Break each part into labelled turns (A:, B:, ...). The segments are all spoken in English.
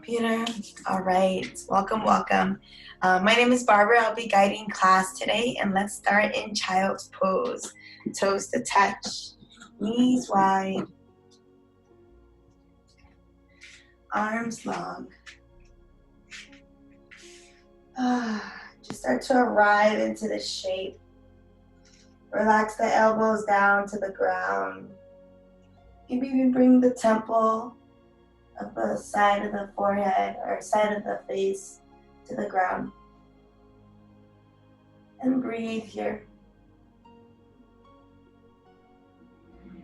A: computer. All right, welcome. My name is Barbara. I'll be guiding class today, and let's start in child's pose. Toes to touch, knees wide, arms long. Just start to arrive into the shape. Relax the elbows down to the ground. Maybe even bring the temple of the side of the forehead or side of the face to the ground. And breathe here.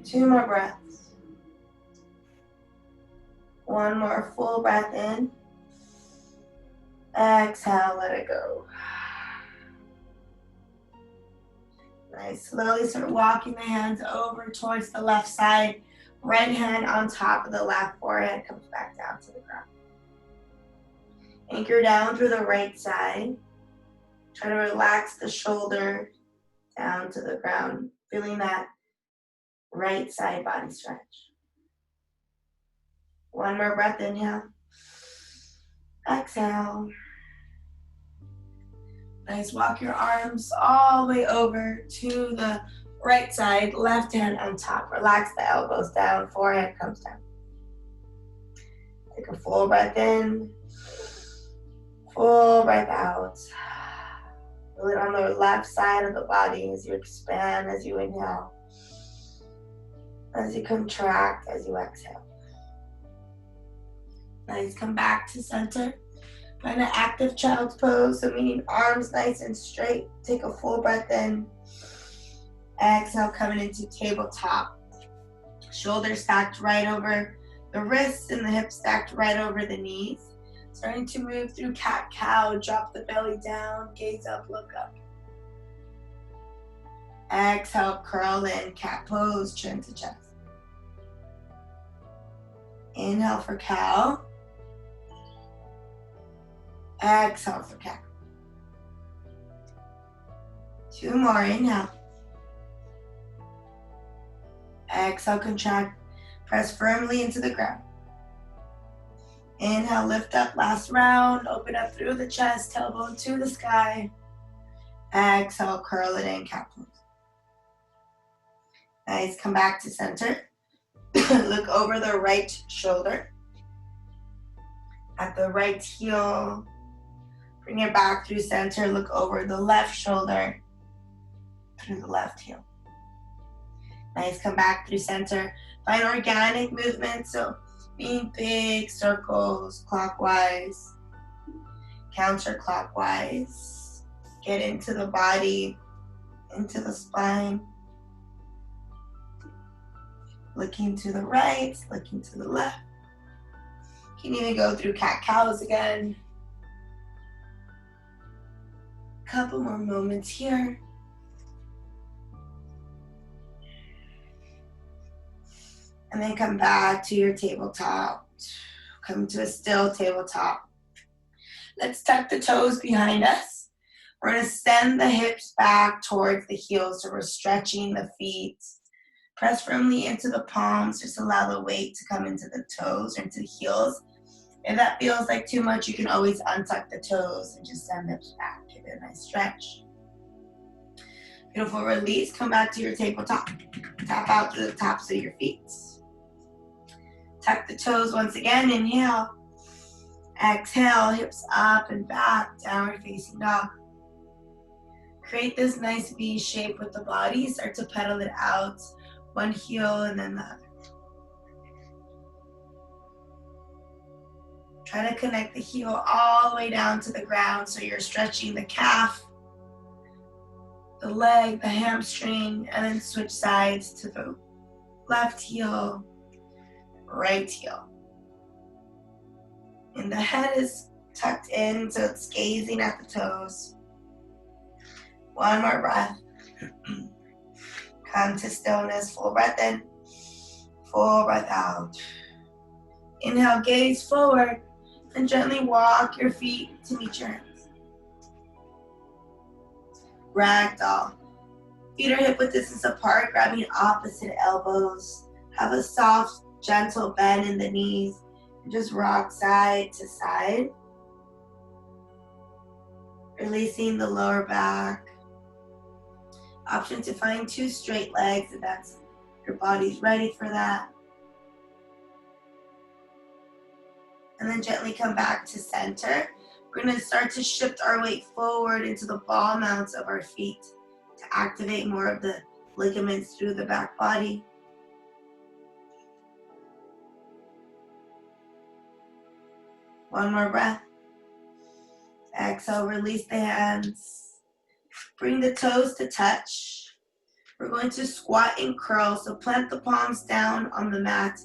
A: 2 more breaths. 1 more full breath in. Exhale, let it go. Nice. Slowly start walking the hands over towards the left side. Right hand on top of the left forehead comes back down to the ground. Anchor down through the right side. Try to relax the shoulder down to the ground, feeling that right side body stretch. 1 more breath, inhale. Exhale. Nice, walk your arms all the way over to the right side, left hand on top. Relax the elbows down, forehead comes down. Take a full breath in, full breath out. Feel it on the left side of the body as you expand, as you inhale, as you contract, as you exhale. Nice, come back to center. Find an active child's pose, so meaning arms nice and straight. Take a full breath in. Exhale, coming into tabletop. Shoulders stacked right over the wrists and the hips stacked right over the knees. Starting to move through cat-cow. Drop the belly down, gaze up, look up. Exhale, curl in, cat pose, chin to chest. Inhale for cow. Exhale for cat. 2 more, inhale. Exhale, contract. Press firmly into the ground. Inhale, lift up, last round. Open up through the chest, tailbone to the sky. Exhale, curl it in, cat pose. Nice, come back to center. Look over the right shoulder. At the right heel. Bring it back through center. Look over the left shoulder. Through the left heel. Nice, come back through center. Find organic movement, so being big circles, clockwise, counterclockwise. Get into the body, into the spine. Looking to the right, looking to the left. You can even go through cat-cows again. Couple more moments here. And then come back to your tabletop. Come to a still tabletop. Let's tuck the toes behind us. We're going to send the hips back towards the heels, so we're stretching the feet. Press firmly into the palms. Just allow the weight to come into the toes or into the heels. If that feels like too much, you can always untuck the toes and just send them back. Give it a nice stretch. Beautiful release. Come back to your tabletop. Tap out to the tops of your feet. Tuck the toes once again. Inhale. Exhale. Hips up and back. Downward facing dog. Create this nice V shape with the body. Start to pedal it out. One heel and then the other. Try to connect the heel all the way down to the ground so you're stretching the calf, the leg, the hamstring, and then switch sides to the left heel, right heel. And the head is tucked in so it's gazing at the toes. 1 more breath. Come to stillness, full breath in, full breath out. Inhale, gaze forward. And gently walk your feet to meet your hands. Ragdoll. Feet are hip width distance apart, grabbing opposite elbows. Have a soft, gentle bend in the knees. Just rock side to side, releasing the lower back. Option to find 2 straight legs if that's your body's ready for that. And then gently come back to center. We're going to start to shift our weight forward into the ball mounts of our feet to activate more of the ligaments through the back body. One more breath. Exhale, release the hands. Bring the toes to touch. We're going to squat and curl, so plant the palms down on the mat.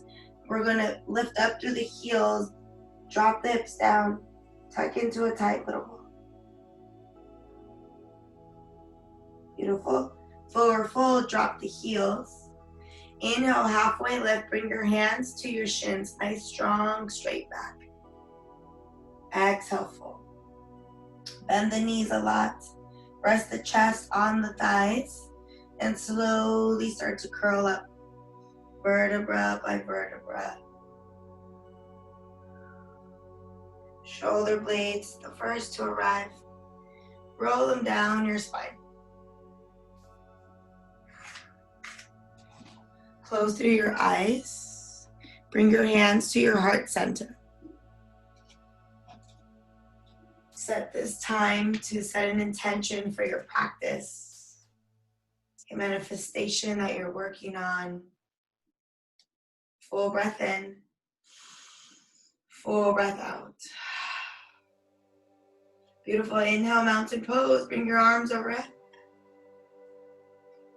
A: We're going to lift up through the heels, drop the hips down, tuck into a tight little ball. Beautiful. Forward fold, drop the heels. Inhale, halfway lift, bring your hands to your shins, nice, strong, straight back. Exhale, fold. Bend the knees a lot. Rest the chest on the thighs and slowly start to curl up, vertebra by vertebra. Shoulder blades, the first to arrive. Roll them down your spine. Close through your eyes. Bring your hands to your heart center. Set this time to set an intention for your practice, a manifestation that you're working on. Full breath in, full breath out. Beautiful. Inhale, mountain pose. Bring your arms overhead.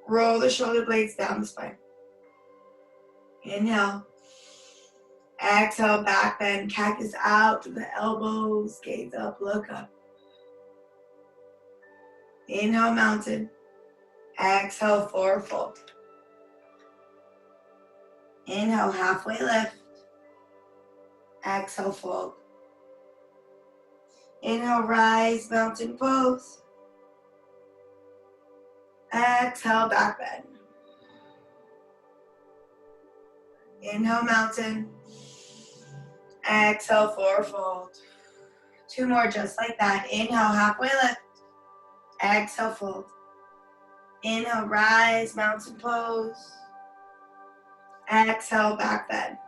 A: Roll the shoulder blades down the spine. Inhale. Exhale, back bend. Cactus out to the elbows. Gaze up, look up. Inhale, mountain. Exhale, forward fold. Inhale, halfway lift. Exhale, fold. Inhale, rise, mountain pose. Exhale, back bend. Inhale, mountain. Exhale, forward fold. 2 more just like that. Inhale, halfway lift. Exhale, fold. Inhale, rise, mountain pose. Exhale, back bend.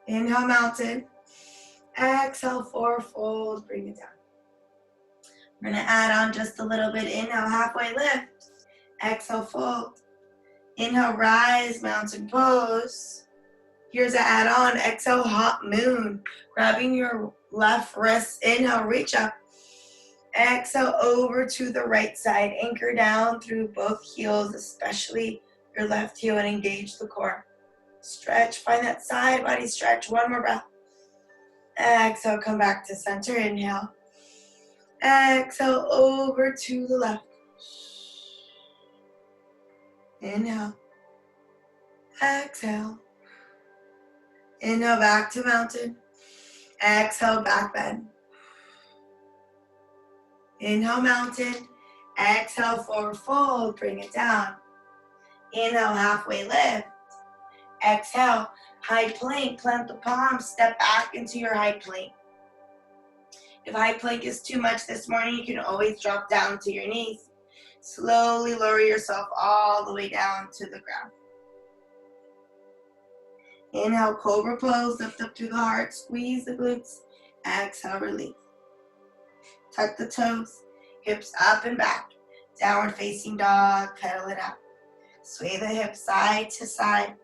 A: Inhale, mountain. Exhale, forward fold. Bring it down. We're going to add on just a little bit. Inhale, halfway lift. Exhale, fold. Inhale, rise, mountain pose. Here's an add-on. Exhale, hot moon. Grabbing your left wrist. Inhale, reach up. Exhale, over to the right side. Anchor down through both heels, especially your left heel, and engage the core. Stretch. Find that side body stretch. One more breath. Exhale, come back to center. Inhale. Exhale, over to the left. Inhale. Exhale. Inhale, back to mountain. Exhale, back bend. Inhale, mountain. Exhale, forward fold. Bring it down. Inhale, halfway lift. Exhale, high plank. Plant the palms. Step back into your high plank. If high plank is too much this morning, you can always drop down to your knees. Slowly lower yourself all the way down to the ground. Inhale, cobra pose. Lift up through the heart. Squeeze the glutes. Exhale, release. Tuck the toes. Hips up and back. Downward facing dog. Pedal it out. Sway the hips side to side.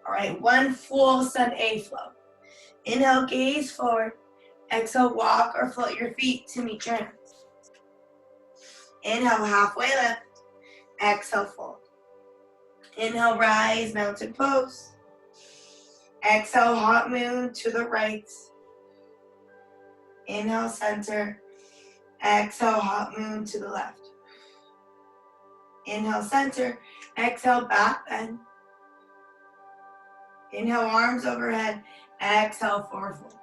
A: All right, one full sun A flow. Inhale, gaze forward. Exhale, walk or float your feet to meet your hands. Inhale, halfway lift. Exhale, fold. Inhale, rise, mountain pose. Exhale, hot moon to the right. Inhale, center. Exhale, hot moon to the left. Inhale, center. Exhale, back bend. Inhale, arms overhead. Exhale, forward fold.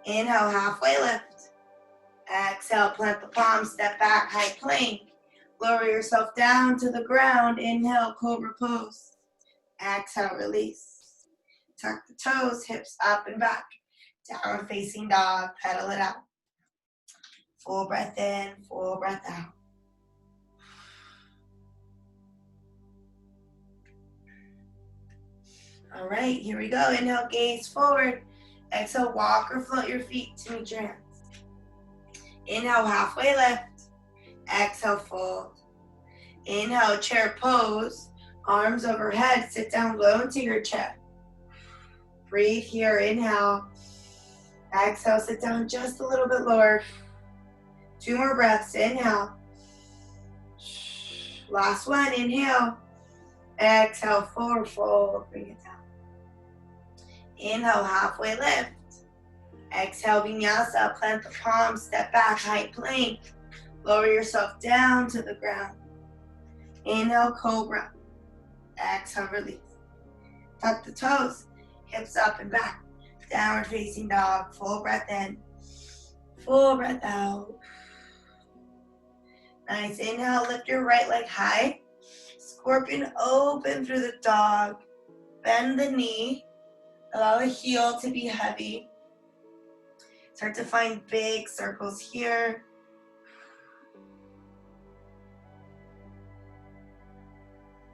A: Inhale, halfway lift. Exhale, plant the palms, step back, high plank. Lower yourself down to the ground. Inhale, cobra pose. Exhale, release. Tuck the toes, hips up and back. Downward facing dog, pedal it out. Full breath in, full breath out. All right, here we go. Inhale, gaze forward. Exhale, walk or float your feet to meet your hands. Inhale, halfway lift. Exhale, fold. Inhale, chair pose. Arms overhead, sit down low into your chair. Breathe here, inhale. Exhale, sit down just a little bit lower. 2 more breaths, inhale. Last one, inhale. Exhale, forward fold, bring it down. Inhale, halfway lift. Exhale, vinyasa, plant the palms, step back, high plank. Lower yourself down to the ground. Inhale, cobra. Exhale, release. Tuck the toes, hips up and back. Downward facing dog, full breath in, full breath out. Nice, inhale, lift your right leg high. Scorpion open through the dog. Bend the knee, allow the heel to be heavy. Start to find big circles here.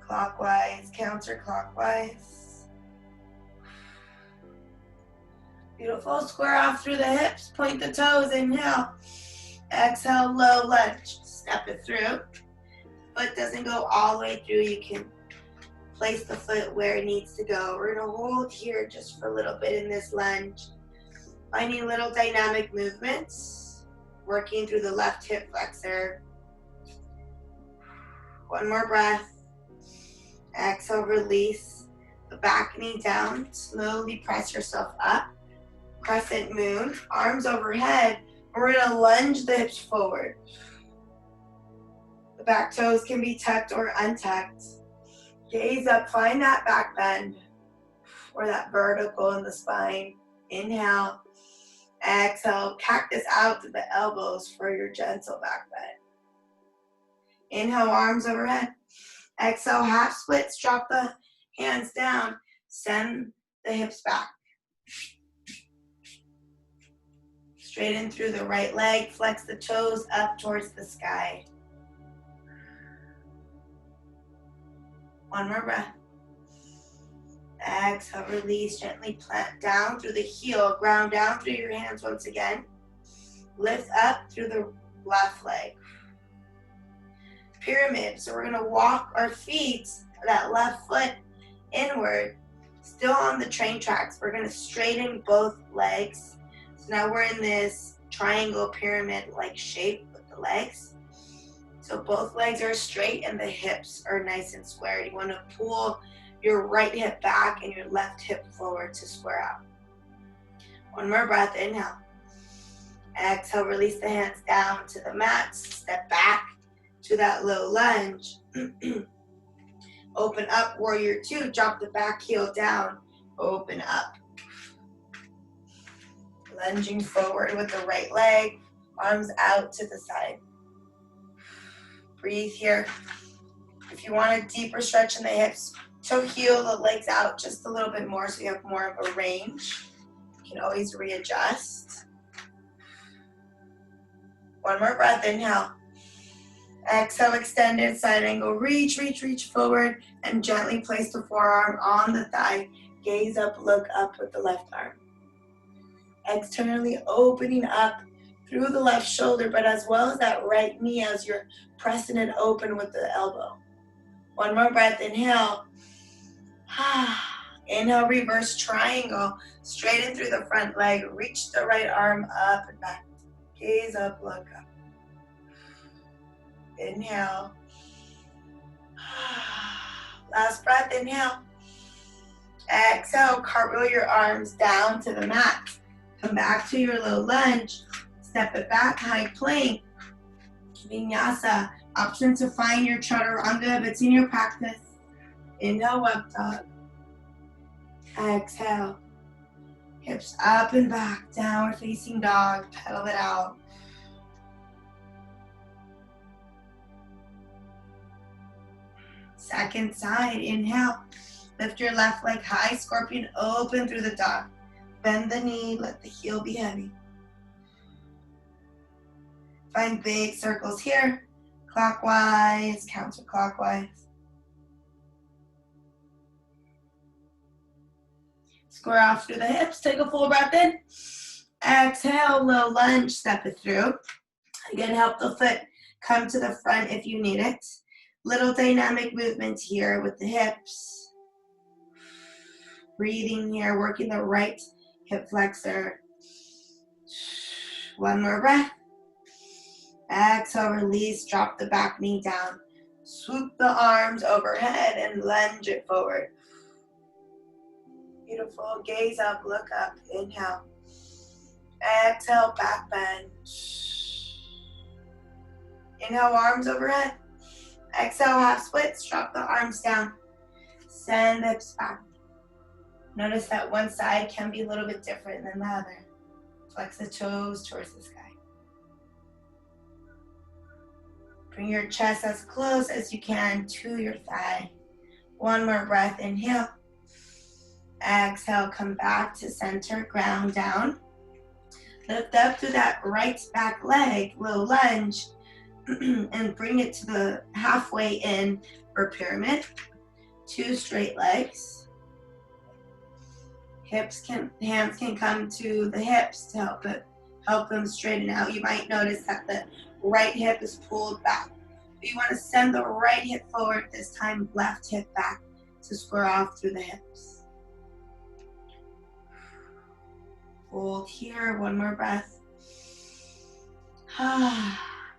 A: Clockwise, counterclockwise. Beautiful, square off through the hips, point the toes, inhale. Exhale, low lunge, step it through. Foot doesn't go all the way through, you can place the foot where it needs to go. We're gonna hold here just for a little bit in this lunge. Finding little dynamic movements, working through the left hip flexor. 1 more breath. Exhale, release the back knee down. Slowly press yourself up. Crescent moon, arms overhead. We're gonna lunge the hips forward. The back toes can be tucked or untucked. Gaze up, find that back bend or that vertical in the spine. Inhale, exhale, cactus out to the elbows for your gentle back bend. Inhale, arms overhead. Exhale, half splits, drop the hands down, send the hips back. Straighten through the right leg, flex the toes up towards the sky. 1 more breath. Exhale, release, gently plant down through the heel, ground down through your hands once again. Lift up through the left leg. Pyramid, so we're gonna walk our feet, that left foot inward, still on the train tracks. We're gonna straighten both legs. So now we're in this triangle pyramid-like shape with the legs. So both legs are straight and the hips are nice and square. You wanna pull your right hip back and your left hip forward to square out. 1 more breath, inhale. Exhale, release the hands down to the mat, step back to that low lunge. Open up, warrior 2, drop the back heel down, open up. Lunging forward with the right leg, arms out to the side. Breathe here. If you want a deeper stretch in the hips, toe heel the legs out just a little bit more so you have more of a range. You can always readjust. 1 more breath, inhale. Exhale, extended side angle. Reach, reach, reach forward and gently place the forearm on the thigh. Gaze up, look up with the left arm. Externally opening up through the left shoulder, but as well as that right knee as you're pressing it open with the elbow. 1 more breath, inhale. Inhale, reverse triangle. Straighten through the front leg. Reach the right arm up and back. Gaze up, look up. Inhale. Last breath, inhale. Exhale, cartwheel your arms down to the mat. Come back to your low lunge. Step it back, high plank. Vinyasa. Option to find your chaturanga if it's in your practice. Inhale, up dog. Exhale. Hips up and back, downward facing dog. Pedal it out. Second side, inhale. Lift your left leg high, scorpion open through the dog. Bend the knee, let the heel be heavy. Find big circles here, clockwise, counterclockwise. Square off through the hips, take a full breath in. Exhale, low lunge, step it through. Again, help the foot come to the front if you need it. Little dynamic movement here with the hips. Breathing here, working the right hip flexor. One more breath. Exhale, release, drop the back knee down. Swoop the arms overhead and lunge it forward. Beautiful, gaze up, look up, inhale. Exhale, back bend. Inhale, arms overhead. Exhale, half splits, drop the arms down. Send the hips back. Notice that one side can be a little bit different than the other. Flex the toes towards the sky. Bring your chest as close as you can to your thigh. One more breath, inhale. Exhale, come back to center, ground down. Lift up through that right back leg, low lunge, and bring it to the halfway in for pyramid. 2 straight legs. Hands can come to the hips to help them straighten out. You might notice that the right hip is pulled back. But you want to send the right hip forward, this time left hip back to square off through the hips. Hold here, one more breath.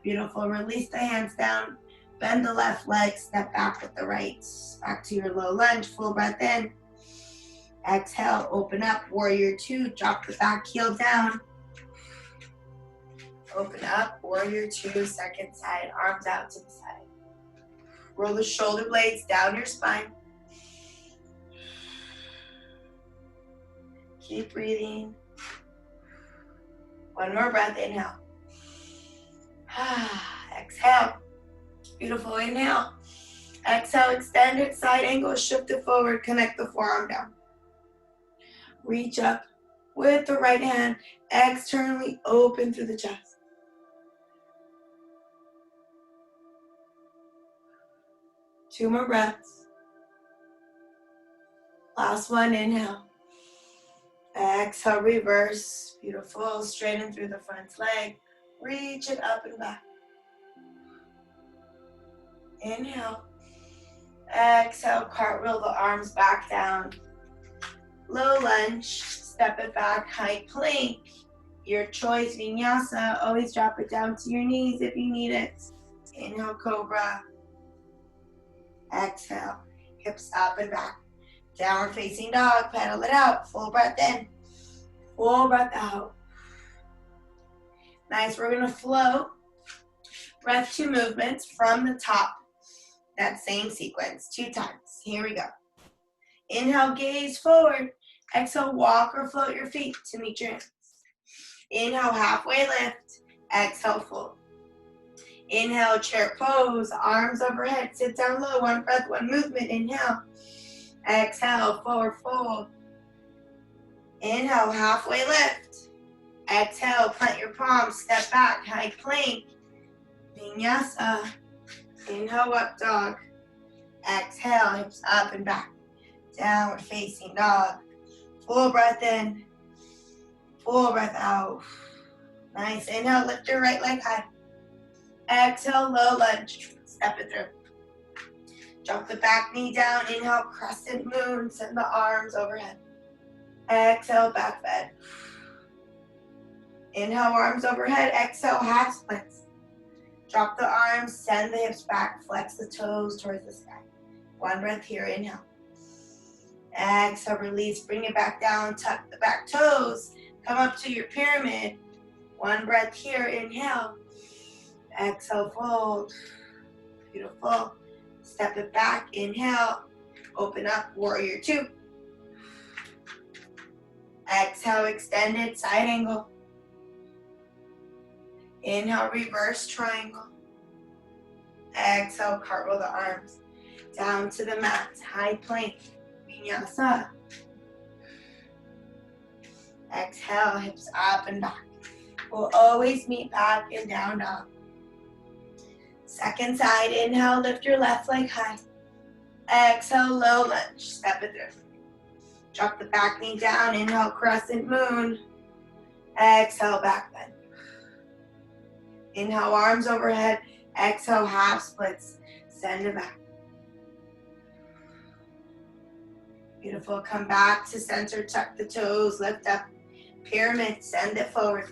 A: Beautiful, release the hands down, bend the left leg, step back with the right. Back to your low lunge, full breath in. Exhale, open up, warrior 2, drop the back heel down. Open up, warrior 2, second side, arms out to the side. Roll the shoulder blades down your spine. Keep breathing. One more breath, inhale. Exhale. Beautiful, inhale. Exhale, extend it, side angle, shift it forward, connect the forearm down. Reach up with the right hand, externally open through the chest. Two more breaths. Last one, inhale. Exhale, reverse. Beautiful, straighten through the front leg. Reach it up and back. Inhale. Exhale, cartwheel the arms back down. Low lunge, step it back, high plank. Your choice, vinyasa. Always drop it down to your knees if you need it. Inhale, cobra. Exhale, hips up and back. Downward facing dog, pedal it out. Full breath in, full breath out. Nice, we're gonna flow. Breath to movements from the top. That same sequence, 2 times. Here we go. Inhale, gaze forward. Exhale, walk or float your feet to meet your hands. Inhale, halfway lift. Exhale, fold. Inhale, chair pose, arms overhead. Sit down low, 1 breath, 1 movement. Inhale. Exhale, forward fold. Inhale, halfway lift. Exhale, plant your palms, step back, high plank. Vinyasa. Inhale, up dog. Exhale, hips up and back. Downward facing dog. Full breath in. Full breath out. Nice. Inhale, lift your right leg high. Exhale, low lunge. Step it through. Drop the back knee down. Inhale, crescent moon. Send the arms overhead. Exhale, back bend. Inhale, arms overhead. Exhale, half splits. Drop the arms, send the hips back, flex the toes towards the sky. 1 breath here, inhale. Exhale, release, bring it back down, tuck the back toes, come up to your pyramid. 1 breath here, inhale. Exhale, fold. Beautiful. Step it back, inhale. Open up, warrior 2. Exhale, extended, side angle. Inhale, reverse triangle. Exhale, cartwheel the arms down to the mat, high plank. Vinyasa. Exhale, hips up and back. We'll always meet back in down dog. Second side, inhale, lift your left leg high. Exhale, low lunge, step it through. Drop the back knee down, inhale, crescent moon. Exhale, back bend. Inhale, arms overhead. Exhale, half splits. Send it back. Beautiful, come back to center, tuck the toes, lift up. Pyramid, send it forward.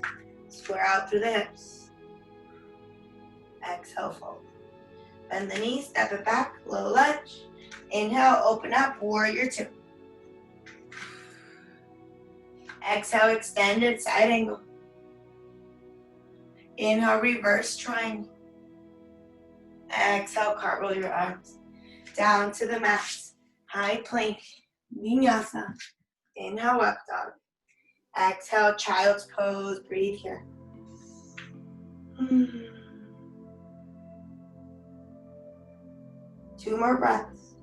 A: Square out through the hips. Exhale, fold. Bend the knees, step it back, low lunge. Inhale, open up, warrior two. Exhale, extended side angle. Inhale, reverse triangle. Exhale, cartwheel your arms down to the mat. High plank, vinyasa. Inhale, up dog. Exhale, child's pose, breathe here. Two more breaths.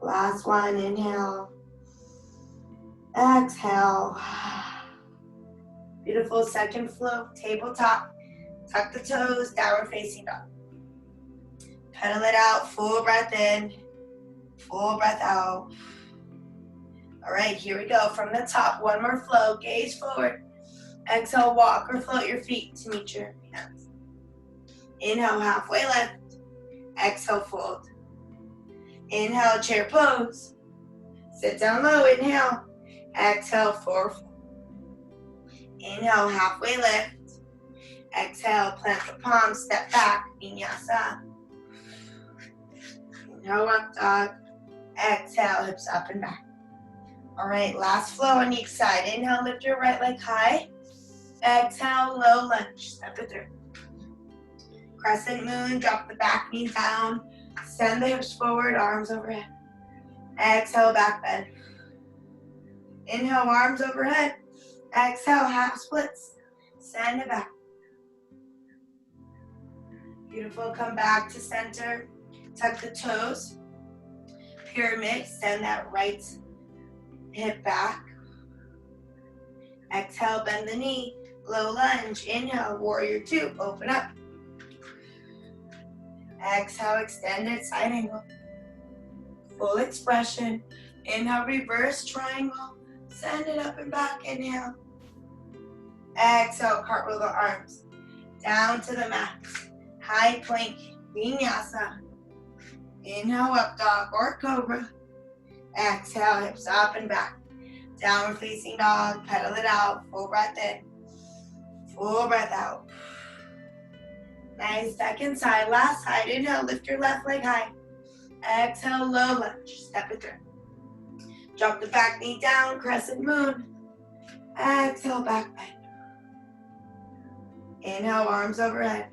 A: Last one, inhale. Exhale. Beautiful, second flow, tabletop. Tuck the toes, downward facing dog. Pedal it out, full breath in, full breath out. All right, here we go. From the top, one more flow, gaze forward. Exhale, walk or float your feet to meet your hands. Inhale, halfway lift. Exhale, fold. Inhale, chair pose. Sit down low, inhale. Exhale, forward fold. Inhale, halfway lift. Exhale, plant the palms, step back, vinyasa. Inhale, up dog. Exhale, hips up and back. All right, last flow on each side. Inhale, lift your right leg high. Exhale, low lunge, step it through. Crescent moon, drop the back knee down. Send the hips forward, arms overhead. Exhale, back bend. Inhale, arms overhead. Exhale, half splits. Send it back. Beautiful, come back to center. Tuck the toes. Pyramid, send that right hip back. Exhale, bend the knee. Low lunge, inhale, warrior two, open up. Exhale, extended side angle. Full expression. Inhale, reverse triangle. Send it up and back, inhale. Exhale, cartwheel the arms. Down to the mat. High plank, vinyasa. Inhale, up dog or cobra. Exhale, hips up and back. Downward facing dog, pedal it out. Full breath in, full breath out. Nice, second side, last side. Inhale, lift your left leg high. Exhale, low lunge, step it through. Drop the back knee down, crescent moon. Exhale, back bend. Inhale, arms overhead.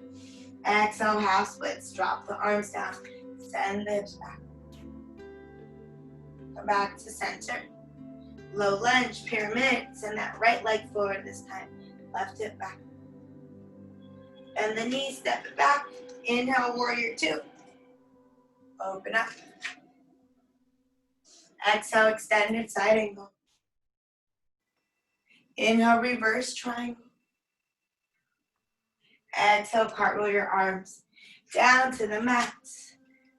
A: Exhale, half splits, drop the arms down. Send the hips back. Come back to center. Low lunge, pyramid. Send that right leg forward this time. Left hip back. Bend the knee, step it back. Inhale, warrior two. Open up. Exhale, extended side angle. Inhale, reverse triangle. Exhale, cartwheel your arms down to the mat.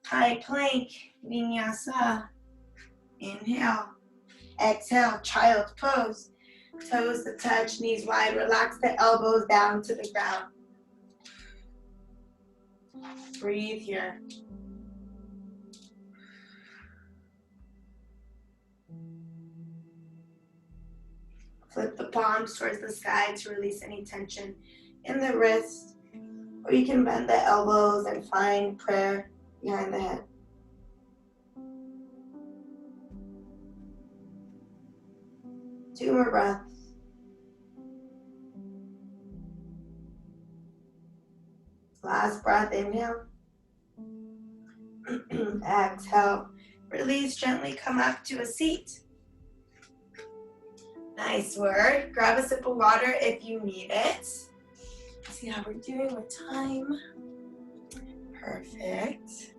A: High plank, vinyasa. Inhale. Exhale, child's pose. Toes to touch, knees wide. Relax the elbows down to the ground. Breathe here. Flip the palms towards the sky to release any tension in the wrist. Or you can bend the elbows and find prayer behind the head. Two more breaths. Last breath, inhale. Exhale. Release, gently come up to a seat. Nice work. Grab a sip of water if you need it. See how we're doing with time. Perfect.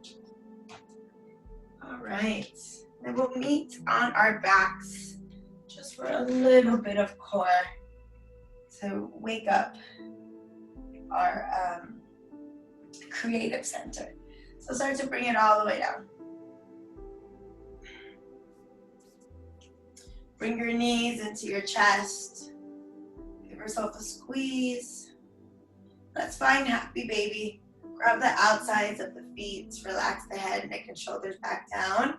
A: All right. Then we'll meet on our backs just for a little bit of core to wake up our creative center. So start to bring it all the way down. Bring your knees into your chest. Give yourself a squeeze. Let's find happy baby. Grab the outsides of the feet. Relax the head, neck, and shoulders back down.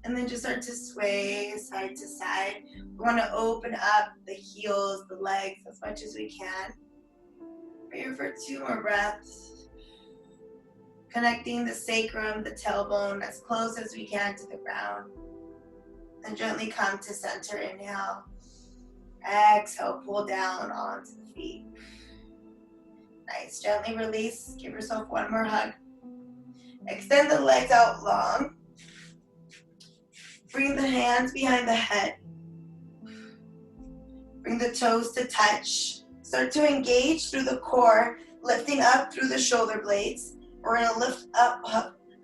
A: And then just start to sway side to side. We want to open up the heels, the legs as much as we can. We're here for 2 more breaths. Connecting the sacrum, the tailbone as close as we can to the ground. And gently come to center. Inhale. Exhale, pull down onto the feet. Nice. Gently release. Give yourself 1 more hug. Extend the legs out long. Bring the hands behind the head. Bring the toes to touch. Start to engage through the core, lifting up through the shoulder blades. We're going to lift up,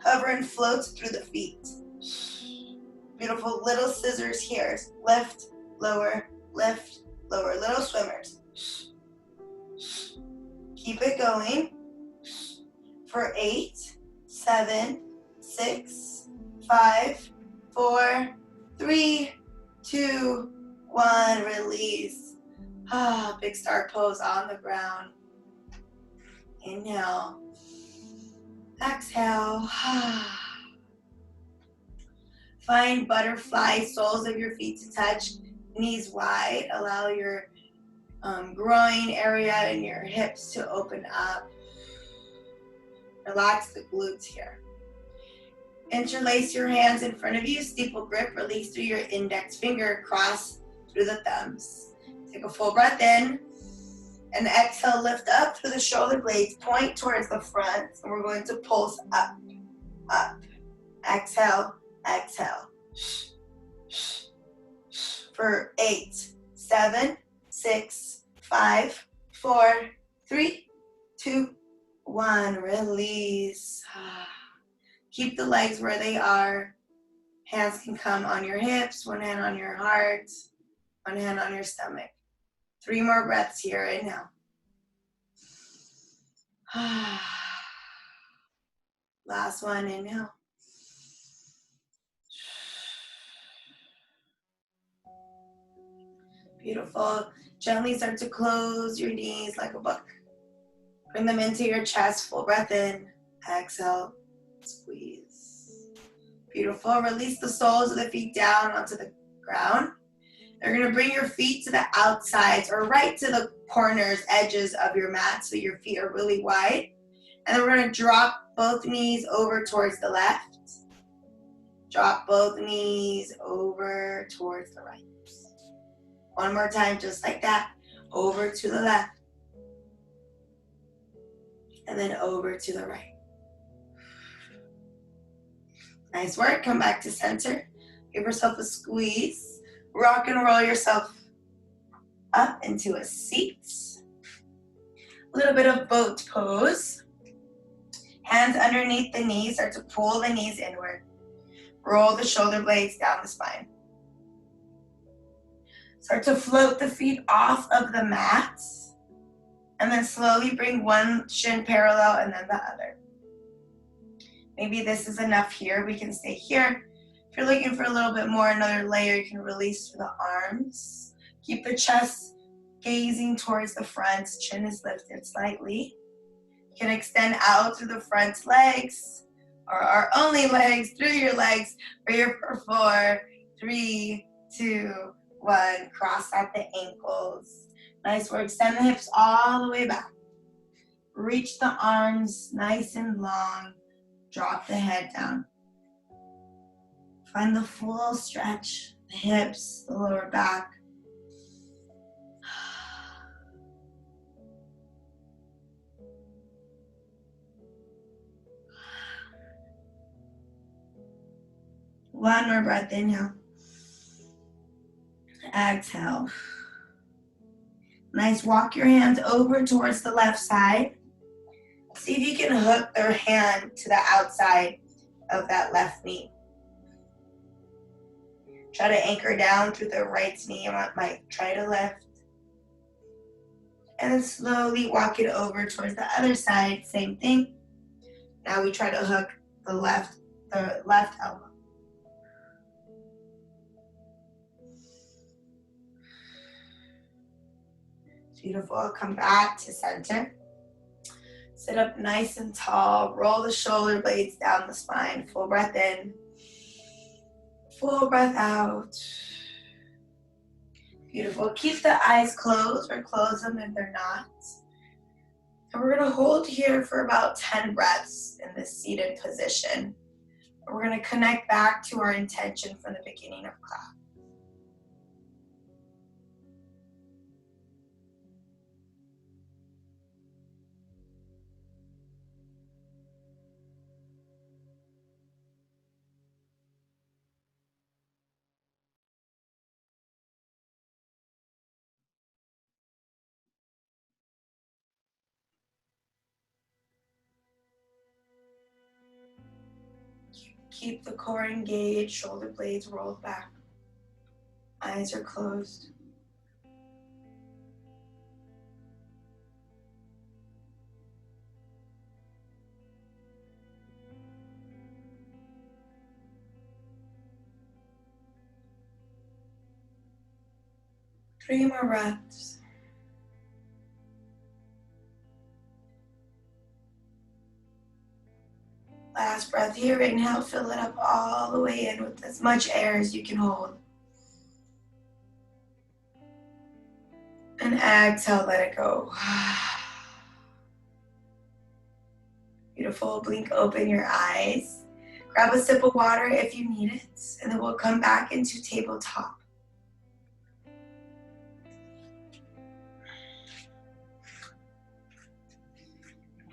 A: hover, and float through the feet. Beautiful little scissors here. Lift, lower, little swimmers. Keep it going for 8, 7, 6, 5, 4, 3, 2, 1. Release. Big star pose on the ground. Inhale. Exhale. Find butterfly, soles of your feet to touch, knees wide. Allow your groin area and your hips to open up. Relax the glutes here. Interlace your hands in front of you, steeple grip, release through your index finger, cross through the thumbs. Take a full breath in, and exhale, lift up through the shoulder blades, point towards the front, and we're going to pulse up, up. Exhale, exhale. For 8, 7, 6, 5, 4, 3, 2, 1. Release. Keep the legs where they are. Hands can come on your hips, 1 hand on your heart, 1 hand on your stomach. 3 more breaths here. Inhale. Last one. Inhale. Beautiful. Gently start to close your knees like a book. Bring them into your chest. Full breath in. Exhale. Squeeze. Beautiful. Release the soles of the feet down onto the ground. You're going to bring your feet to the outsides or right to the corners, edges of your mat so your feet are really wide. And then we're going to drop both knees over towards the left. Drop both knees over towards the right. 1 more time, just like that. Over to the left. And then over to the right. Nice work. Come back to center. Give yourself a squeeze. Rock and roll yourself up into a seat. A little bit of boat pose. Hands underneath the knees. Start to pull the knees inward. Roll the shoulder blades down the spine. Start to float the feet off of the mat. And then slowly bring one shin parallel and then the other. Maybe this is enough here. We can stay here. If you're looking for a little bit more, another layer, you can release through the arms. Keep the chest gazing towards the front. Chin is lifted slightly. You can extend out through the front legs or our only legs, through your legs. We're here for 4, 3, 2, 1. Cross out the ankles. Nice work. Extend the hips all the way back. Reach the arms nice and long. Drop the head down. Find the full stretch, the hips, the lower back. One more breath, inhale. Exhale. Nice, walk your hands over towards the left side. See if you can hook their hand to the outside of that left knee. Try to anchor down through the right knee. I might try to lift. And then slowly walk it over towards the other side. Same thing. Now we try to hook the left elbow. Beautiful. Come back to center. Sit up nice and tall. Roll the shoulder blades down the spine. Full breath in. Full breath out. Beautiful. Keep the eyes closed or close them if they're not. And we're going to hold here for about 10 breaths in this seated position. We're going to connect back to our intention from the beginning of class. Keep the core engaged, shoulder blades rolled back. Eyes are closed. Three more breaths. Last breath here. Inhale, fill it up all the way in with as much air as you can hold. And exhale, let it go. Beautiful. Blink open your eyes. Grab a sip of water if you need it. And then we'll come back into tabletop.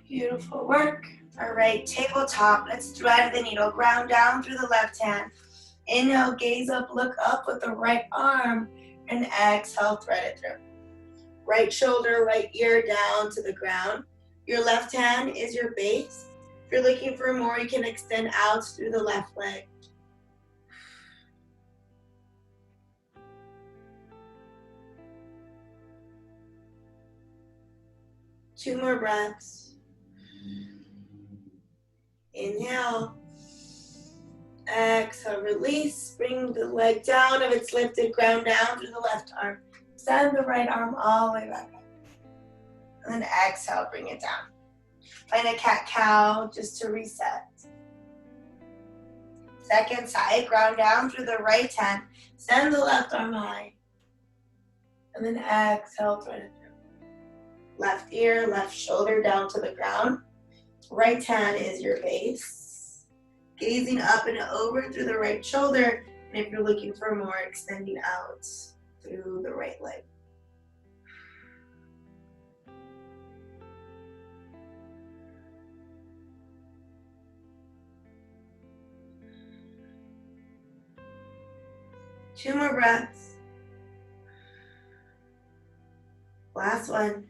A: Beautiful work. All right, tabletop. Let's thread the needle. Ground down through the left hand. Inhale, gaze up, look up with the right arm. And exhale, thread it through. Right shoulder, right ear down to the ground. Your left hand is your base. If you're looking for more, you can extend out through the left leg. Two more breaths. Inhale. Exhale, release. Bring the leg down. If it's lifted, ground down through the left arm. Send the right arm all the way back up. And then exhale, bring it down. Find a cat-cow just to reset. Second side, ground down through the right hand. Send the left arm high. And then exhale, thread it through. Left ear, left shoulder down to the ground. Right hand is your base. Gazing up and over through the right shoulder. And if you're looking for more, extending out through the right leg. Two more breaths. Last one.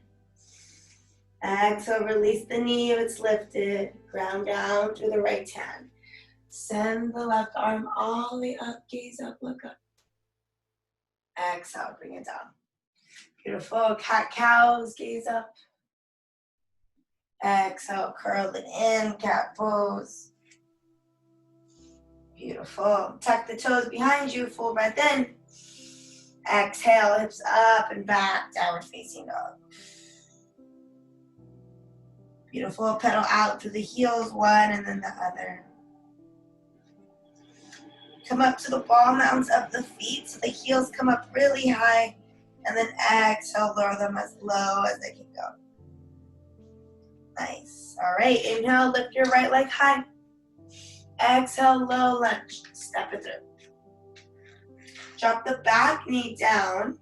A: Exhale, release the knee if it's lifted. Ground down through the right hand. Send the left arm all the way up. Gaze up, look up. Exhale, bring it down. Beautiful. Cat-cows, gaze up. Exhale, curl it in, cat pose. Beautiful. Tuck the toes behind you, full breath in. Exhale, hips up and back, downward facing dog. Beautiful. Pedal out through the heels, one and then the other. Come up to the ball mounds of the feet so the heels come up really high. And then exhale, lower them as low as they can go. Nice. All right, inhale, lift your right leg high. Exhale, low lunge. Step it through. Drop the back knee down.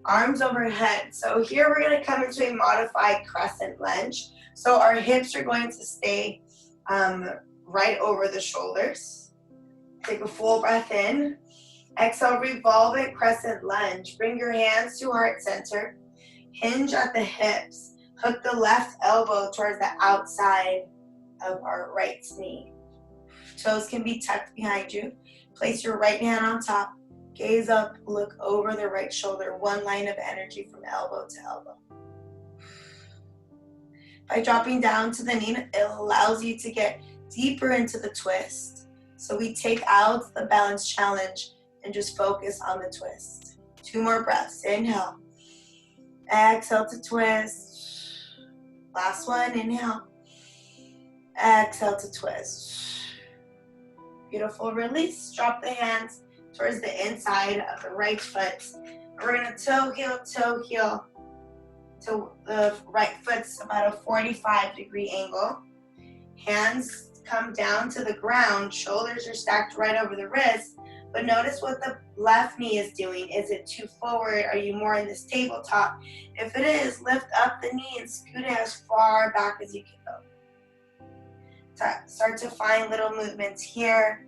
A: Arms overhead. So here we're going to come into a modified crescent lunge. So our hips are going to stay right over the shoulders. Take a full breath in. Exhale, revolve it, crescent lunge. Bring your hands to heart center. Hinge at the hips. Hook the left elbow towards the outside of our right knee. Toes can be tucked behind you. Place your right hand on top. Gaze up, look over the right shoulder, one line of energy from elbow to elbow. By dropping down to the knee, it allows you to get deeper into the twist. So we take out the balance challenge and just focus on the twist. 2 more breaths. Inhale. Exhale to twist. Last one. Inhale. Exhale to twist. Beautiful. Release. Drop the hands towards the inside of the right foot. We're going to toe heel. So the right foot's about a 45-degree angle. Hands come down to the ground. Shoulders are stacked right over the wrist. But notice what the left knee is doing. Is it too forward? Are you more in this tabletop? If it is, lift up the knee and scoot it as far back as you can go. Start to find little movements here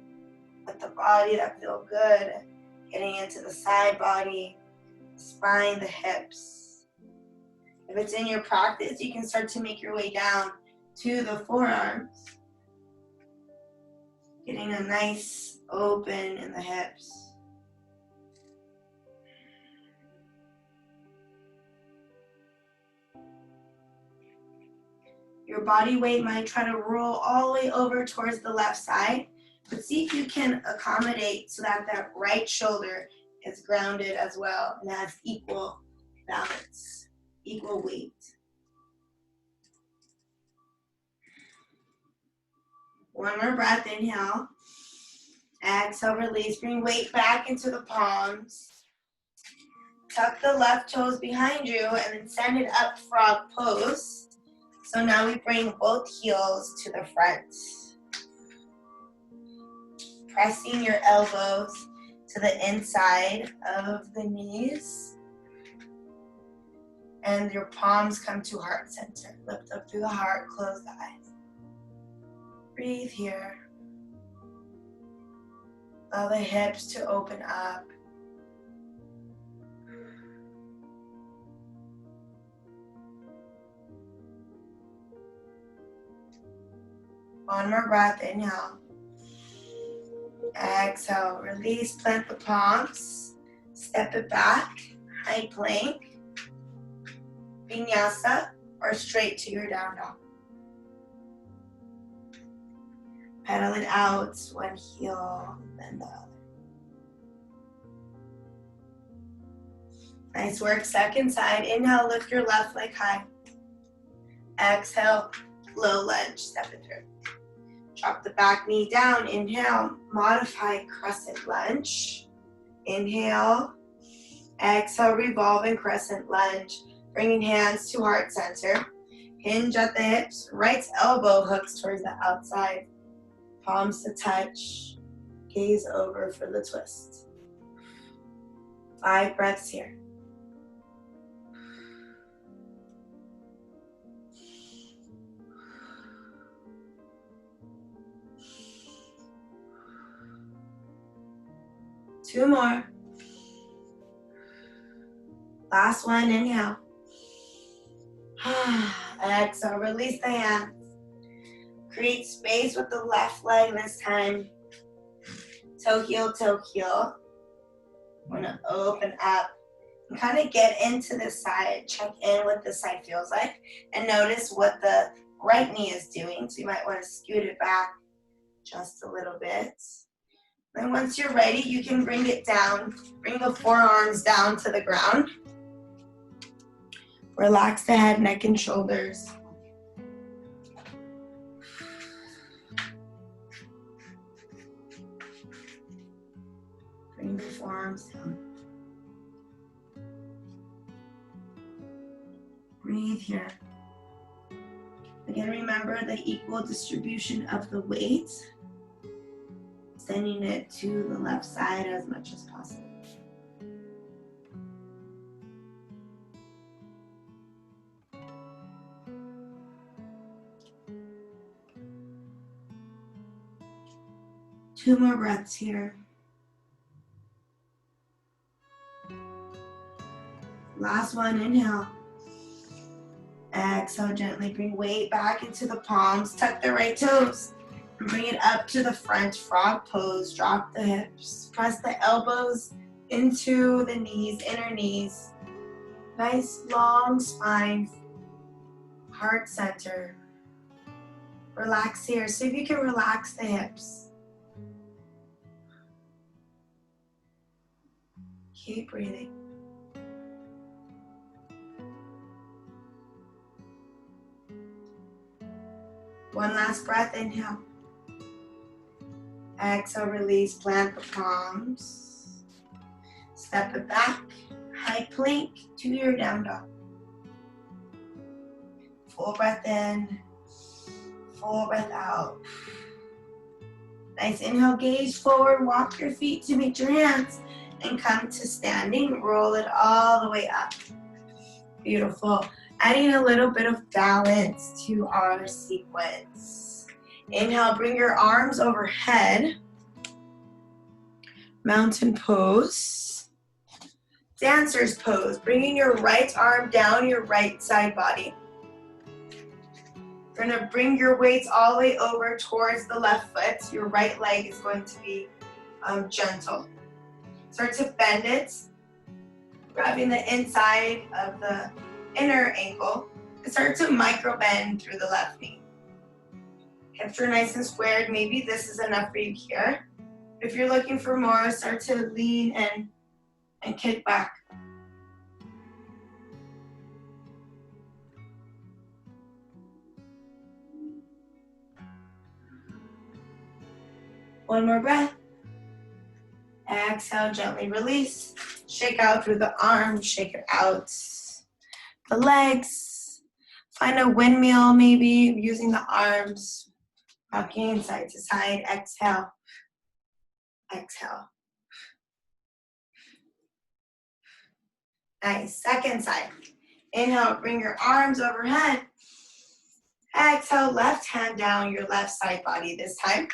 A: with the body that feel good. Getting into the side body, spine, the hips. If it's in your practice, you can start to make your way down to the forearms. Getting a nice open in the hips. Your body weight might try to roll all the way over towards the left side, but see if you can accommodate so that that right shoulder is grounded as well and has equal balance, equal weight. One more breath, inhale. Exhale, release. Bring weight back into the palms. Tuck the left toes behind you and then send it up, frog pose. So now we bring both heels to the front. Pressing your elbows to the inside of the knees. And your palms come to heart center. Lift up through the heart, close the eyes. Breathe here. Allow the hips to open up. One more breath, inhale. Exhale, release, plant the palms. Step it back, high plank, vinyasa, or straight to your down dog. Pedal it out, one heel, then the other. Nice work, second side. Inhale, lift your left leg high. Exhale, low lunge, step it through. Drop the back knee down. Inhale, modify crescent lunge. Inhale, exhale, revolving crescent lunge. Bringing hands to heart center. Hinge at the hips, right elbow hooks towards the outside. Palms to touch, gaze over for the twist. 5 breaths here. Two more. Last one, inhale. Exhale, release the hands. Create space with the left leg this time. Toe heel, toe heel. Want to open up and kind of get into this side. Check in what this side feels like. And notice what the right knee is doing. So you might want to scoot it back just a little bit. Then once you're ready, you can bring it down. Bring the forearms down to the ground. Relax the head, neck, and shoulders. Bring the forearms down. Breathe here. Again, remember the equal distribution of the weight. Sending it to the left side as much as possible. Two more breaths here. Last one, inhale. Exhale, gently bring weight back into the palms. Tuck the right toes. And bring it up to the front, frog pose. Drop the hips. Press the elbows into the knees, inner knees. Nice long spine, heart center. Relax here. See if you can relax the hips. Keep breathing. One last breath, inhale. Exhale, release, plant the palms. Step it back, high plank to your down dog. Full breath in, full breath out. Nice inhale, gaze forward, walk your feet to meet your hands, and come to standing. Roll it all the way up. Beautiful. Adding a little bit of balance to our sequence. Inhale, bring your arms overhead. Mountain pose. Dancer's pose. Bringing your right arm down your right side body. You're gonna bring your weights all the way over towards the left foot. Your right leg is going to be gentle. Start to bend it, grabbing the inside of the inner ankle, and start to micro bend through the left knee. Hips are nice and squared. Maybe this is enough for you here. If you're looking for more, start to lean in and kick back. One more breath. Exhale, gently release. Shake out through the arms, shake it out. The legs. Find a windmill maybe using the arms. Rocking side to side. Exhale. Exhale. Nice. Second side. Inhale, bring your arms overhead. Exhale, left hand down your left side body this time.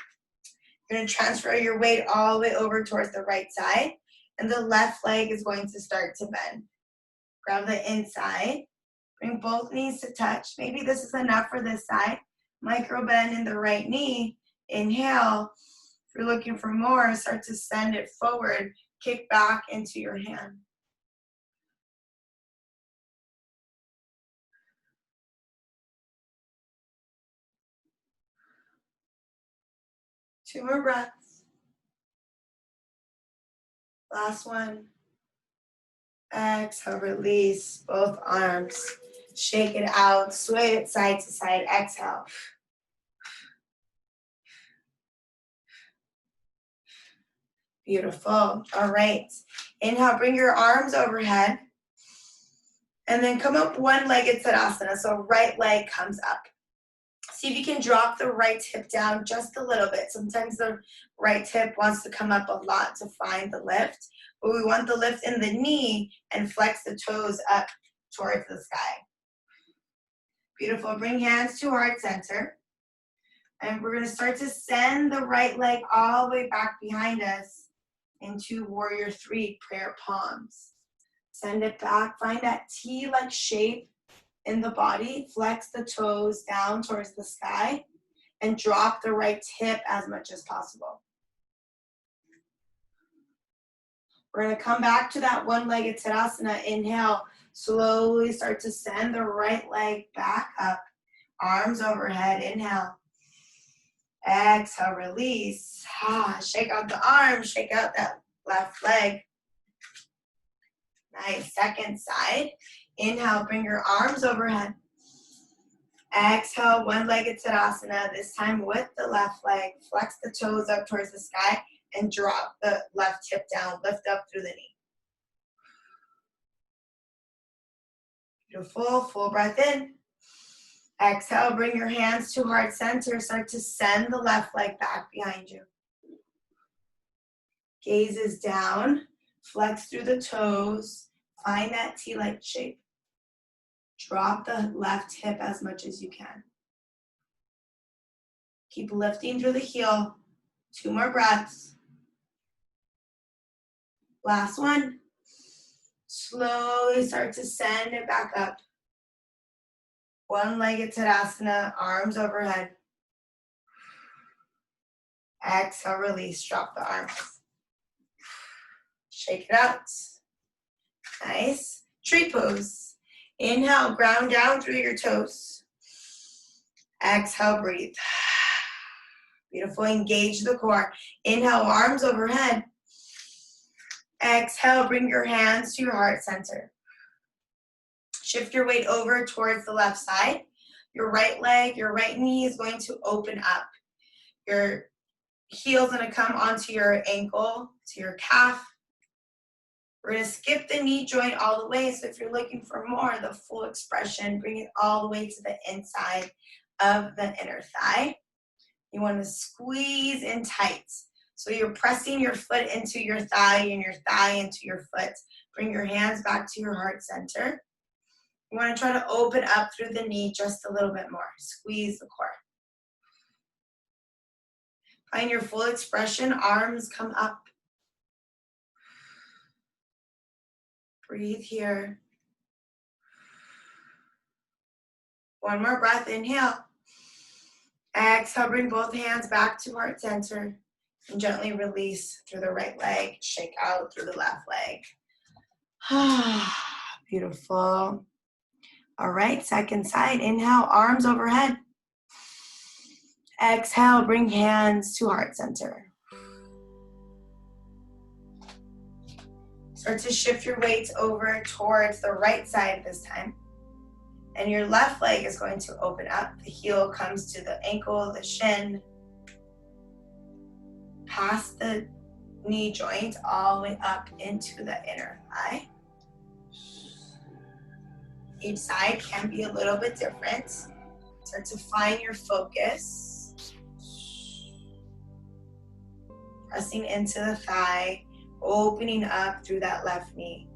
A: You're going to transfer your weight all the way over towards the right side, and the left leg is going to start to bend. Grab the inside, bring both knees to touch. Maybe this is enough for this side. Micro bend in the right knee. Inhale. If you're looking for more, start to send it forward. Kick back into your hand. Two more breaths. Last one. Exhale, release both arms. Shake it out, sway it side to side. Exhale. Beautiful. All right. Inhale, bring your arms overhead. And then come up one-legged Tadasana. So right leg comes up. See if you can drop the right hip down just a little bit. Sometimes the right hip wants to come up a lot to find the lift. But we want the lift in the knee and flex the toes up towards the sky. Beautiful. Bring hands to heart center. And we're going to start to send the right leg all the way back behind us into warrior three, prayer palms. Send it back. Find that T-like shape in the body. Flex the toes down towards the sky and drop the right hip as much as possible. We're going to come back to that one-legged Tadasana. Inhale. Slowly start to send the right leg back up. Arms overhead. Inhale. Exhale. Release. Shake out the arms. Shake out that left leg. Nice. Second side. Inhale. Bring your arms overhead. Exhale. One-legged Tadasana. This time with the left leg. Flex the toes up towards the sky and drop the left hip down. Lift up through the knee. Beautiful. Full breath in. Exhale. Bring your hands to heart center. Start to send the left leg back behind you. Gaze is down. Flex through the toes. Find that T-like shape. Drop the left hip as much as you can. Keep lifting through the heel. Two more breaths. Last one. Slowly start to send it back up. One-legged Tadasana, arms overhead. Exhale, release, drop the arms. Shake it out. Nice. Tree pose. Inhale, ground down through your toes. Exhale, breathe. Beautiful. Engage the core. Inhale, arms overhead. Exhale, bring your hands to your heart center. Shift your weight over towards the left side. Your right leg, your right knee is going to open up. Your heel's going to come onto your ankle, to your calf. We're going to skip the knee joint all the way. So if you're looking for more, the full expression, bring it all the way to the inside of the inner thigh. You want to squeeze in tight. So you're pressing your foot into your thigh and your thigh into your foot. Bring your hands back to your heart center. You want to try to open up through the knee just a little bit more. Squeeze the core. Find your full expression. Arms come up. Breathe here. One more breath. Inhale. Exhale. Bring both hands back to heart center. And gently release through the right leg. Shake out through the left leg. Beautiful. All right, second side. Inhale, arms overhead. Exhale, bring hands to heart center. Start to shift your weight over towards the right side this time. And your left leg is going to open up. The heel comes to the ankle, the shin. Past the knee joint, all the way up into the inner thigh. Each side can be a little bit different. Start to find your focus. Pressing into the thigh, opening up through that left knee.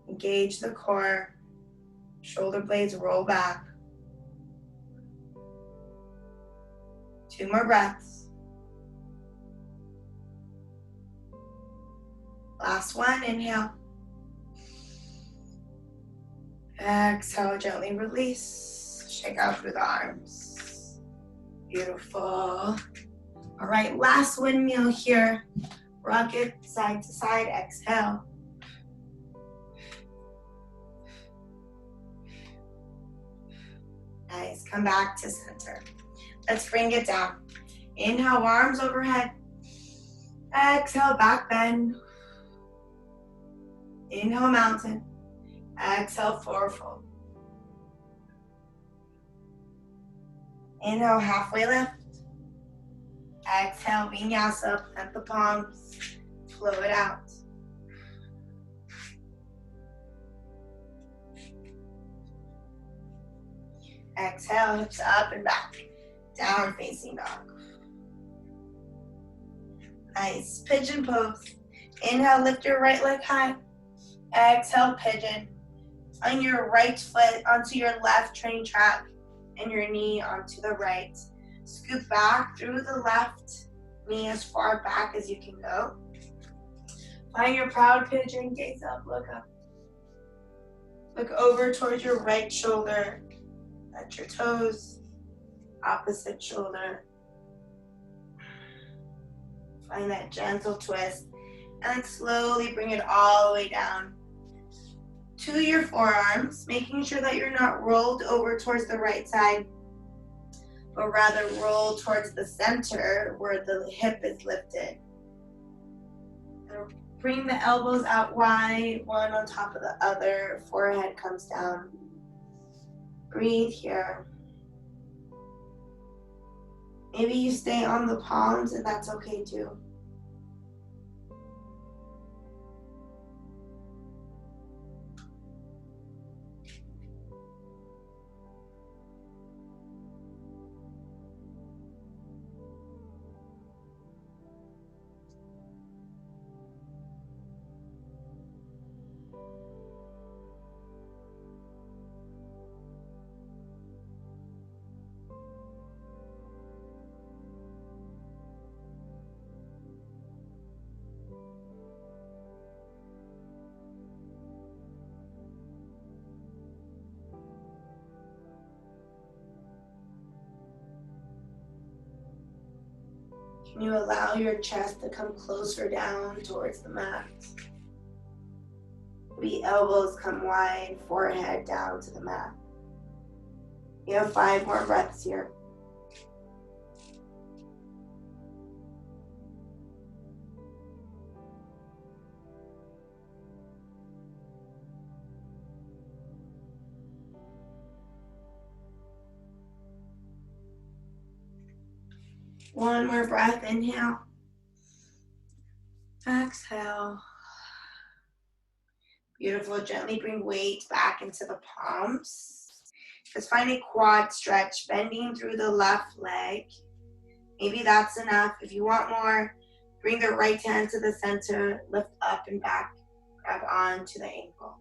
A: Engage the core. Shoulder blades roll back. 2 more breaths. Last one, inhale. Exhale, gently release. Shake out through the arms. Beautiful. All right, last windmill here. Rock it side to side, exhale. Nice, come back to center. Let's bring it down. Inhale, arms overhead. Exhale, back bend. Inhale, mountain. Exhale, forward fold. Inhale, halfway lift. Exhale, vinyasa, plant the palms. Flow it out. Exhale, hips up and back. Downward facing dog. Nice. Pigeon pose. Inhale, lift your right leg high. Exhale, pigeon. On your right foot onto your left train track and your knee onto the right. Scoop back through the left knee as far back as you can go. Find your proud pigeon, gaze up, look up. Look over towards your right shoulder. Touch your toes, opposite shoulder. Find that gentle twist and then slowly bring it all the way down to your forearms, making sure that you're not rolled over towards the right side, but rather roll towards the center where the hip is lifted. And bring the elbows out wide, one on top of the other, forehead comes down. Breathe here. Maybe you stay on the palms and that's okay too. Can you allow your chest to come closer down towards the mat? The elbows come wide, forehead down to the mat. You have 5 more breaths here. One more breath, inhale. Exhale. Beautiful, gently bring weight back into the palms. Just find a quad stretch, bending through the left leg. Maybe that's enough. If you want more, bring the right hand to the center, lift up and back, grab onto the ankle.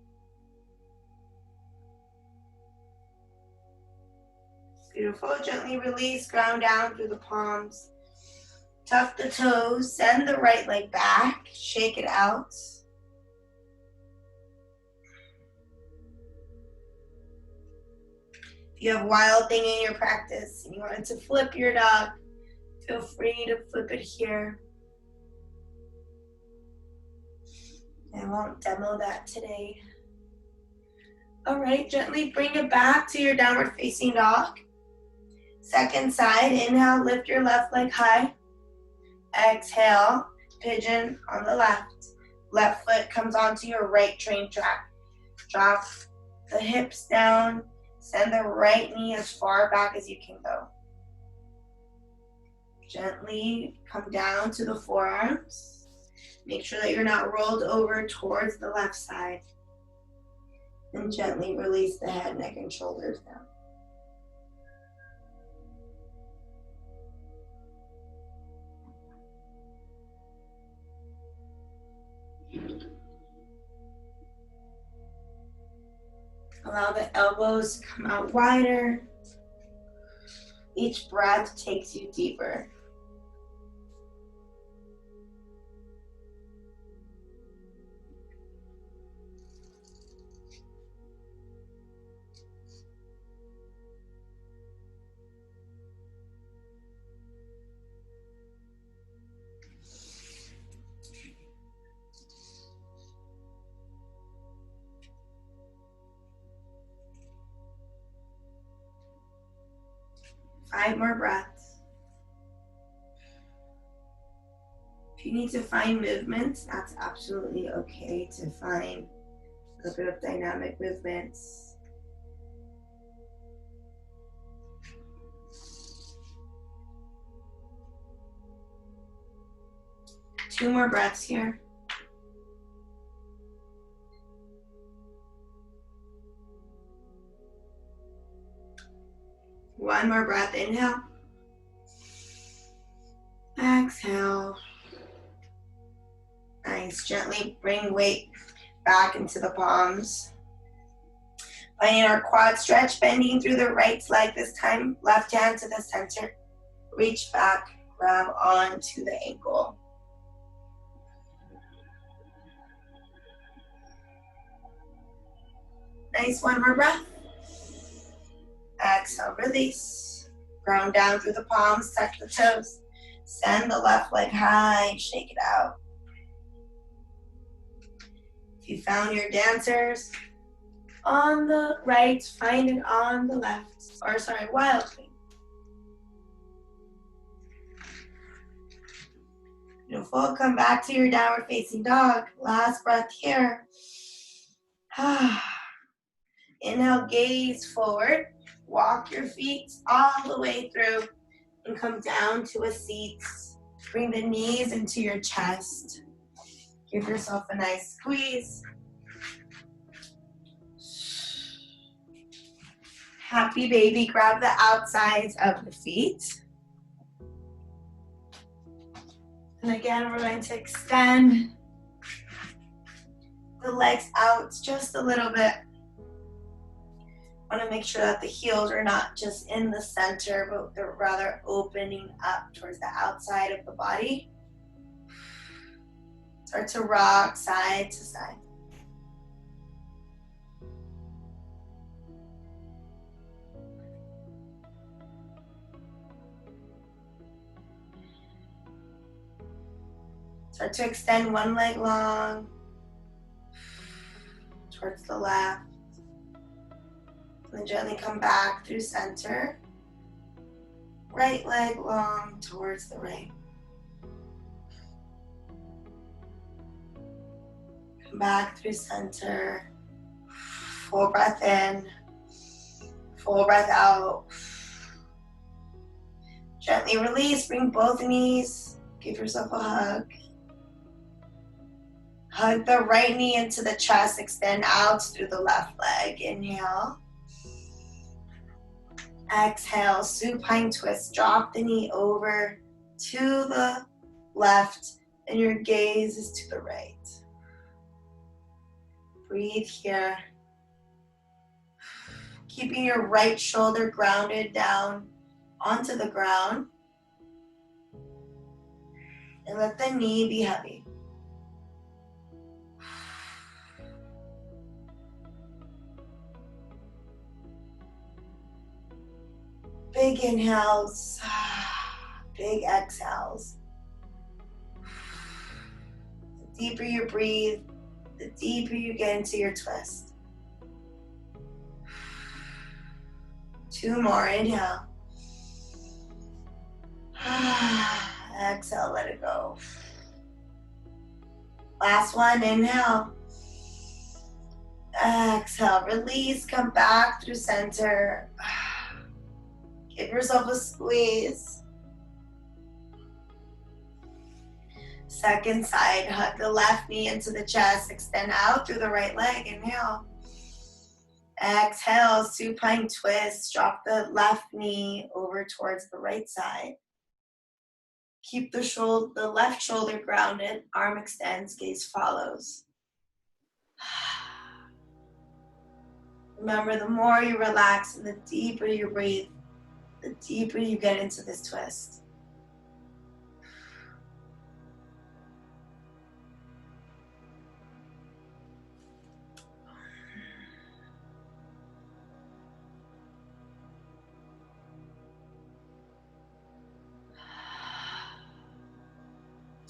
A: Beautiful, gently release, ground down through the palms. Tuck the toes, send the right leg back, shake it out. If you have wild thing in your practice and you wanted to flip your dog, feel free to flip it here. I won't demo that today. All right, gently bring it back to your downward facing dog. Second side, inhale, lift your left leg high. Exhale, pigeon on the left. Left foot comes onto your right train track. Drop the hips down. Send the right knee as far back as you can go. Gently come down to the forearms. Make sure that you're not rolled over towards the left side. And gently release the head, neck, and shoulders down. Allow the elbows to come out wider. Each breath takes you deeper. Five more breaths. If you need to find movements, that's absolutely okay to find a bit of dynamic movements. Two more breaths here. One more breath, inhale. Exhale. Nice, gently bring weight back into the palms. Finding our quad stretch, bending through the right leg this time. Left hand to the center. Reach back, grab onto the ankle. Nice, one more breath. Exhale, release. Ground down through the palms, tuck the toes. Send the left leg high, shake it out. If you found your dancers on the right, find it on the left. Or sorry, wild thing. Beautiful, come back to your downward facing dog. Last breath here. Inhale, gaze forward. Walk your feet all the way through and come down to a seat. Bring the knees into your chest. Give yourself a nice squeeze. Happy baby, grab the outsides of the feet. And again, we're going to extend the legs out just a little bit. I want to make sure that the heels are not just in the center, but they're rather opening up towards the outside of the body. Start to rock side to side. Start to extend one leg long towards the left. And then gently come back through center. Right leg long towards the right. Come back through center. Full breath in. Full breath out. Gently release. Bring both knees. Give yourself a hug. Hug the right knee into the chest. Extend out through the left leg. Inhale. Exhale. Supine twist. Drop the knee over to the left. And your gaze is to the right. Breathe here. Keeping your right shoulder grounded down onto the ground. And let the knee be heavy. Big inhales. Big exhales. The deeper you breathe, the deeper you get into your twist. 2 more. Inhale. Exhale, let it go. Last one. Inhale. Exhale. Release. Come back through center. Give yourself a squeeze. Second side. Hug the left knee into the chest. Extend out through the right leg. Inhale. Exhale, supine twist. Drop the left knee over towards the right side. Keep the left shoulder grounded. Arm extends, gaze follows. Remember, the more you relax and the deeper you breathe, the deeper you get into this twist.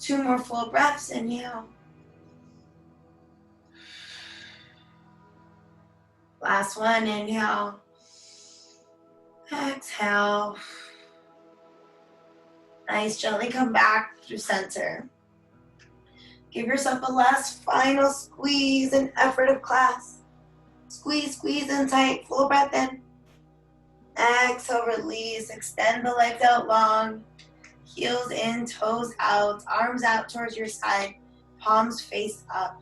A: Two more full breaths. Inhale. Last one. Inhale. Exhale. Nice. Gently come back through center. Give yourself a last final squeeze and effort of class. Squeeze, squeeze in tight. Full breath in. Exhale, release. Extend the legs out long. Heels in, toes out, arms out towards your side, palms face up.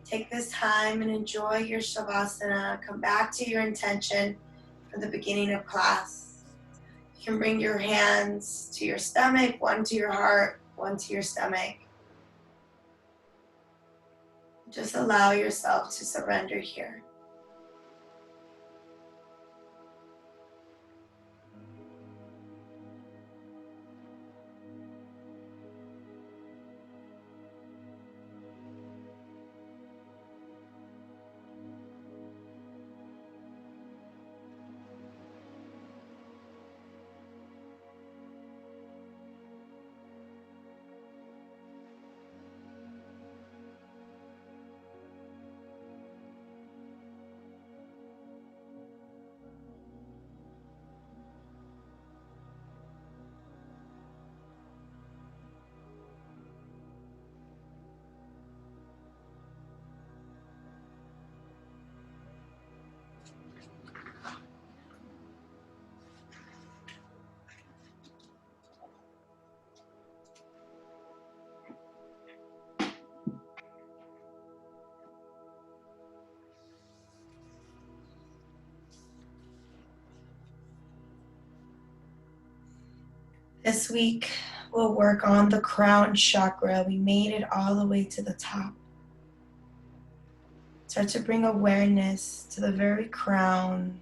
A: Take this time and enjoy your Shavasana. Come back to your intention for the beginning of class. You can bring your hands to your stomach, one to your heart, one to your stomach. Just allow yourself to surrender here. This week, we'll work on the crown chakra. We made it all the way to the top. Start to bring awareness to the very crown,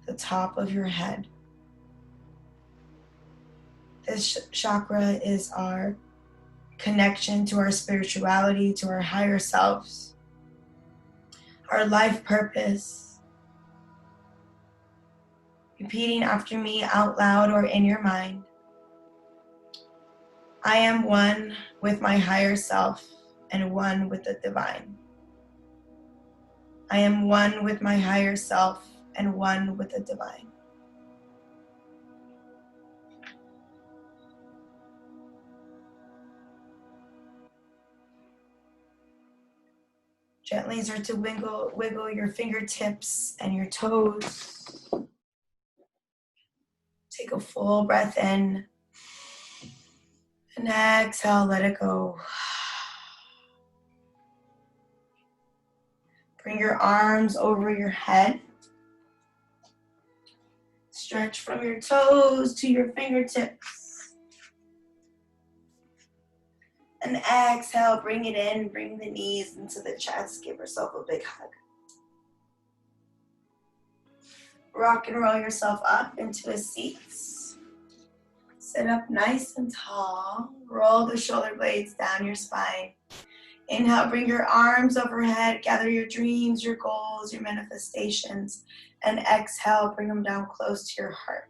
A: the top of your head. This chakra is our connection to our spirituality, to our higher selves, our life purpose. Repeating after me out loud or in your mind. I am one with my higher self and one with the divine. I am one with my higher self and one with the divine. Gently start to wiggle your fingertips and your toes. Take a full breath in. And exhale, let it go. Bring your arms over your head. Stretch from your toes to your fingertips. And exhale, bring it in, bring the knees into the chest. Give yourself a big hug. Rock and roll yourself up into a seat. Sit up nice and tall. Roll the shoulder blades down your spine. Inhale, bring your arms overhead. Gather your dreams, your goals, your manifestations. And exhale, bring them down close to your heart.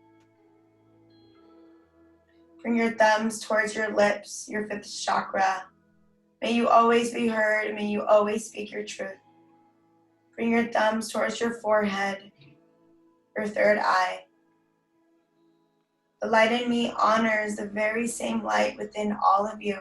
A: Bring your thumbs towards your lips, your fifth chakra. May you always be heard, and may you always speak your truth. Bring your thumbs towards your forehead, your third eye. The light in me honors the very same light within all of you.